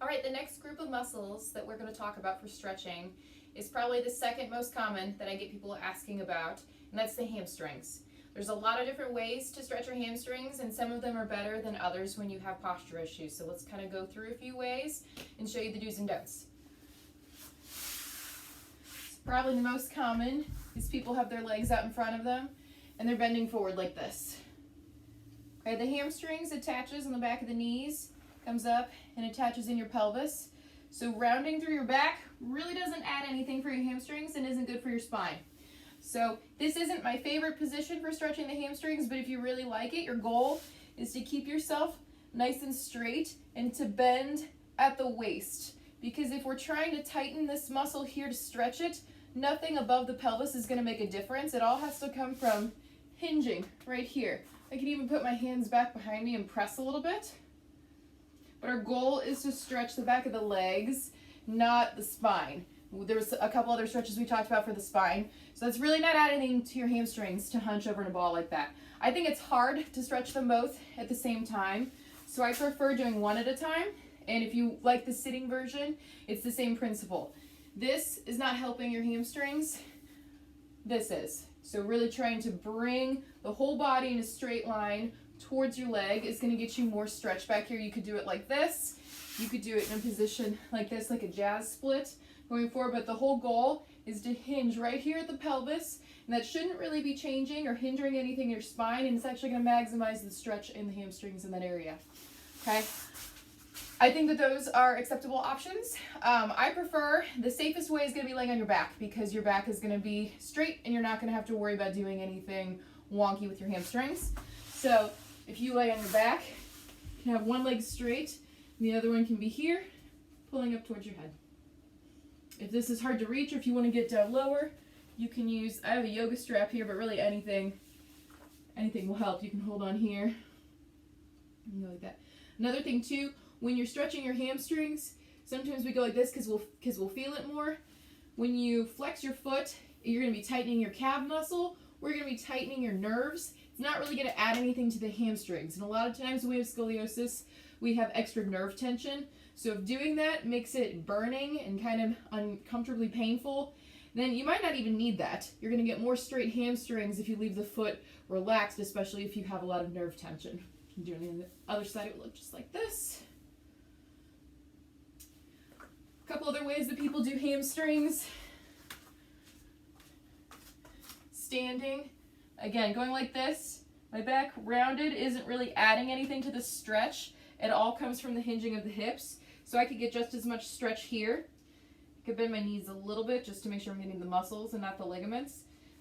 All right, the next group of muscles that we're going to talk about for stretching is probably the second most common that I get people asking about, and that's the hamstrings. There's a lot of different ways to stretch your hamstrings, and some of them are better than others when you have posture issues. So let's kind of go through a few ways and show you the do's and don'ts. Probably the most common is people have their legs out in front of them and they're bending forward like this. Okay, the hamstrings attaches on the back of the knees, comes up and attaches in your pelvis. So rounding through your back really doesn't add anything for your hamstrings and isn't good for your spine. So this isn't my favorite position for stretching the hamstrings, but if you really like it, your goal is to keep yourself nice and straight and to bend at the waist. Because if we're trying to tighten this muscle here to stretch it, nothing above the pelvis is going to make a difference. It all has to come from hinging right here. I can even put my hands back behind me and press a little bit. But our goal is to stretch the back of the legs, not the spine. There's a couple other stretches we talked about for the spine. So that's really not adding anything to your hamstrings to hunch over in a ball like that. I think it's hard to stretch them both at the same time. So I prefer doing one at a time. And if you like the sitting version, it's the same principle. This is not helping your hamstrings. This is. So really trying to bring the whole body in a straight line towards your leg is going to get you more stretch back here. You could do it like this. You could do it in a position like this, like a jazz split going forward. But the whole goal is to hinge right here at the pelvis. And that shouldn't really be changing or hindering anything in your spine. And it's actually going to maximize the stretch in the hamstrings in that area. Okay? I think that those are acceptable options. I prefer, the safest way is going to be laying on your back because your back is going to be straight and you're not going to have to worry about doing anything wonky with your hamstrings. So if you lay on your back, you can have one leg straight and the other one can be here, pulling up towards your head. If this is hard to reach or if you want to get down lower, you can use, I have a yoga strap here, but really anything will help. You can hold on here and go like that. Another thing too, when you're stretching your hamstrings, sometimes we go like this because we'll feel it more. When you flex your foot, you're going to be tightening your calf muscle. We're going to be tightening your nerves. It's not really going to add anything to the hamstrings. And a lot of times when we have scoliosis, we have extra nerve tension. So if doing that makes it burning and kind of uncomfortably painful, then you might not even need that. You're going to get more straight hamstrings if you leave the foot relaxed, especially if you have a lot of nerve tension. Doing it on the other side, it would look just like this. A couple other ways that people do hamstrings. Standing. Again, going like this. My back rounded isn't really adding anything to the stretch. It all comes from the hinging of the hips. So I could get just as much stretch here. I could bend my knees a little bit just to make sure I'm getting the muscles and not the ligaments.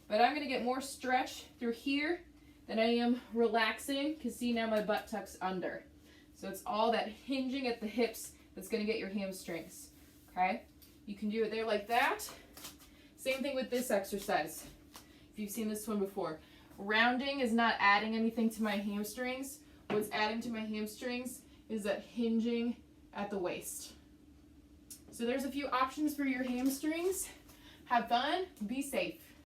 But I'm going to get more stretch through here than I am relaxing, because see, now my butt tucks under. So it's all that hinging at the hips that's going to get your hamstrings. Okay? You can do it there like that. Same thing with this exercise. If you've seen this one before. Rounding is not adding anything to my hamstrings. What's adding to my hamstrings is that hinging at the waist. So there's a few options for your hamstrings. Have fun, be safe.